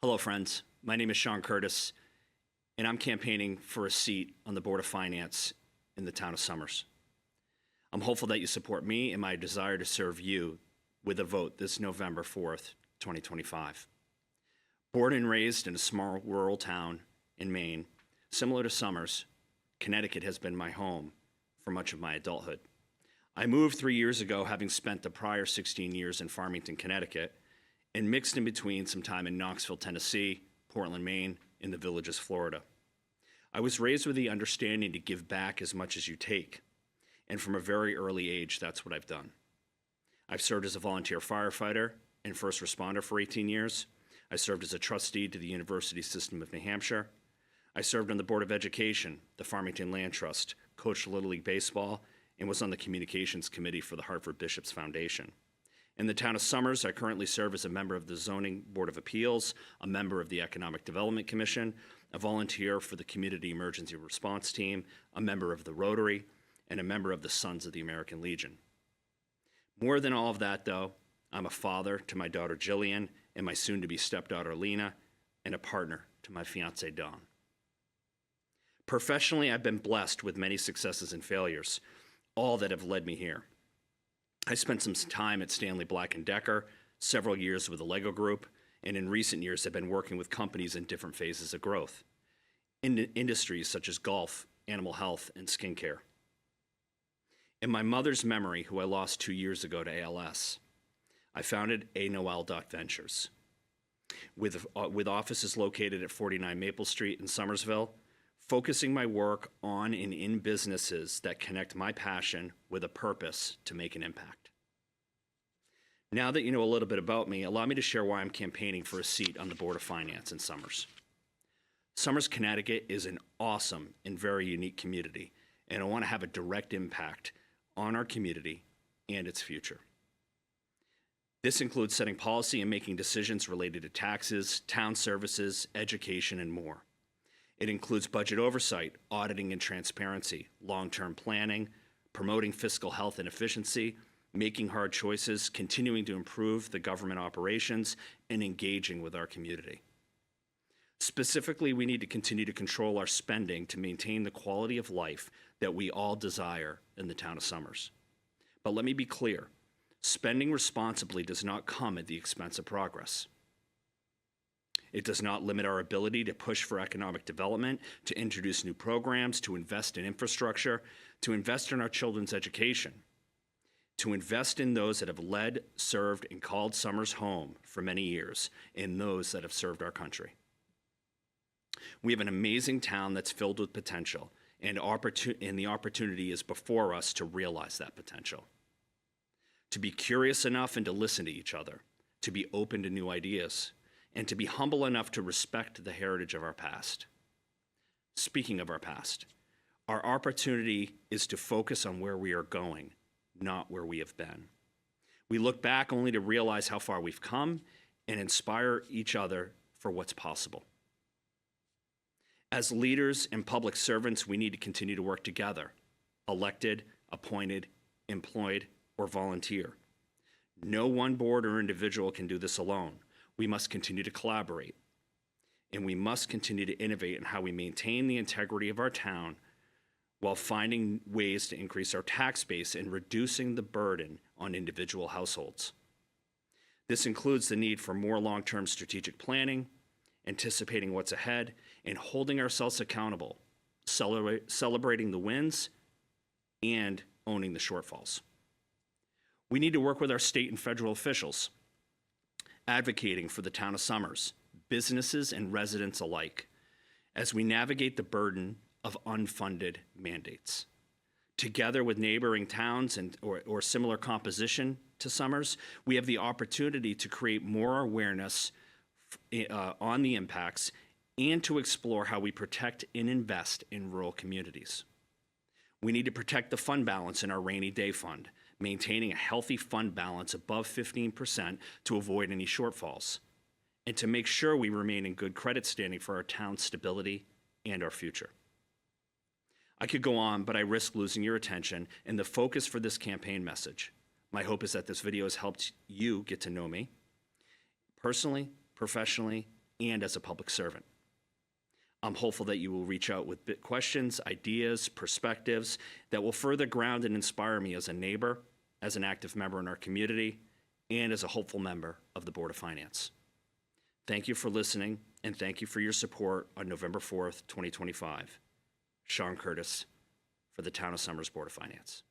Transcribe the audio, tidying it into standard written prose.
Hello, friends. My name is Shawn Curtis, and I'm campaigning for a seat on the Board of Finance in the town of Somers. I'm hopeful that you support me in my desire to serve you with a vote this November 4th, 2025. Born and raised in a small rural town in Maine, similar to Somers, Connecticut has been my home for much of my adulthood. I moved 3 years ago, having spent the prior 16 years in Farmington, Connecticut, and mixed in between some time in Knoxville, Tennessee, Portland, Maine, and the Villages, Florida. I was raised with the understanding to give back as much as you take, and from a very early age, that's what I've done. I've served as a volunteer firefighter and first responder for 18 years. I served as a trustee to the University System of New Hampshire. I served on the Board of Education, the Farmington Land Trust, coached Little League Baseball, and was on the Communications Committee for the Hartford Bishops Foundation. In the town of Somers, I currently serve as a member of the Zoning Board of Appeals, a member of the Economic Development Commission, a volunteer for the Community Emergency Response Team, a member of the Rotary, and a member of the Sons of the American Legion. More than all of that, though, I'm a father to my daughter Jillian and my soon-to-be stepdaughter Lena, and a partner to my fiancée Dawn. Professionally, I've been blessed with many successes and failures, all that have led me here. I spent some time at Stanley Black & Decker, several years with the Lego Group, and in recent years have been working with companies in different phases of growth, in industries such as golf, animal health, and skincare. In my mother's memory, who I lost 2 years ago to ALS, I founded A. Noel Duck Ventures. With offices located at 49 Maple Street in Somersville, focusing my work on and in businesses that connect my passion with a purpose to make an impact. Now that you know a little bit about me, allow me to share why I'm campaigning for a seat on the Board of Finance in Somers. Somers, Connecticut is an awesome and very unique community, and I want to have a direct impact on our community and its future. This includes setting policy and making decisions related to taxes, town services, education, and more. It includes budget oversight, auditing and transparency, long-term planning, promoting fiscal health and efficiency, making hard choices, continuing to improve the government operations, and engaging with our community. Specifically, we need to continue to control our spending to maintain the quality of life that we all desire in the town of Somers. But let me be clear, spending responsibly does not come at the expense of progress. It does not limit our ability to push for economic development, to introduce new programs, to invest in infrastructure, to invest in our children's education, to invest in those that have led, served, and called Somers home for many years, and those that have served our country. We have an amazing town that's filled with potential, and the opportunity is before us to realize that potential. To be curious enough and to listen to each other, to be open to new ideas, and to be humble enough to respect the heritage of our past. Speaking of our past, our opportunity is to focus on where we are going, not where we have been. We look back only to realize how far we've come and inspire each other for what's possible. As leaders and public servants, we need to continue to work together, elected, appointed, employed, or volunteer. No one board or individual can do this alone. We must continue to collaborate, and we must continue to innovate in how we maintain the integrity of our town while finding ways to increase our tax base and reducing the burden on individual households. This includes the need for more long-term strategic planning, anticipating what's ahead, and holding ourselves accountable, celebrating the wins and owning the shortfalls. We need to work with our state and federal officials, advocating for the town of Somers, businesses and residents alike, as we navigate the burden of unfunded mandates. Together with neighboring towns or similar composition to Somers, we have the opportunity to create more awareness on the impacts and to explore how we protect and invest in rural communities. We need to protect the fund balance in our rainy day fund, maintaining a healthy fund balance above 15% to avoid any shortfalls, and to make sure we remain in good credit standing for our town's stability and our future. I could go on, but I risk losing your attention and the focus for this campaign message. My hope is that this video has helped you get to know me personally, professionally, and as a public servant. I'm hopeful that you will reach out with questions, ideas, perspectives that will further ground and inspire me as a neighbor, as an active member in our community, and as a hopeful member of the Board of Finance. Thank you for listening, and thank you for your support on November 4th, 2025. Shawn Curtis for the Town of Somers Board of Finance.